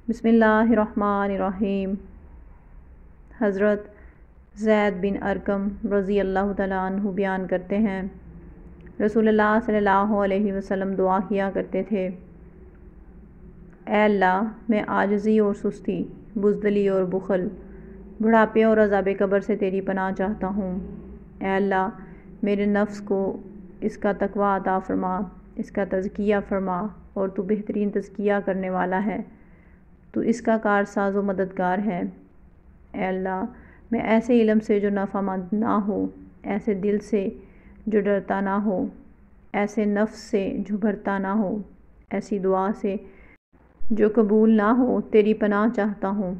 بسم اللہ الرحمن الرحیم۔ حضرت زید بن ارقم رضی اللہ تعالیٰ عنہ بیان کرتے ہیں، رسول اللہ صلی اللہ علیہ وسلم دعا کیا کرتے تھے، اے اللہ، میں عاجزی اور سستی، بزدلی اور بخل، بڑھاپے اور عذاب قبر سے تیری پناہ چاہتا ہوں۔ اے اللہ، میرے نفس کو اس کا تقویٰ عطا فرما، اس کا تزکیہ فرما، اور تو بہترین تزکیہ کرنے والا ہے، تو اس کا کارساز و مددگار ہے۔ اے اللہ، میں ایسے علم سے جو نفع مند نہ ہو، ایسے دل سے جو ڈرتا نہ ہو، ایسے نفس سے جو بھرتا نہ ہو، ایسی دعا سے جو قبول نہ ہو، تیری پناہ چاہتا ہوں۔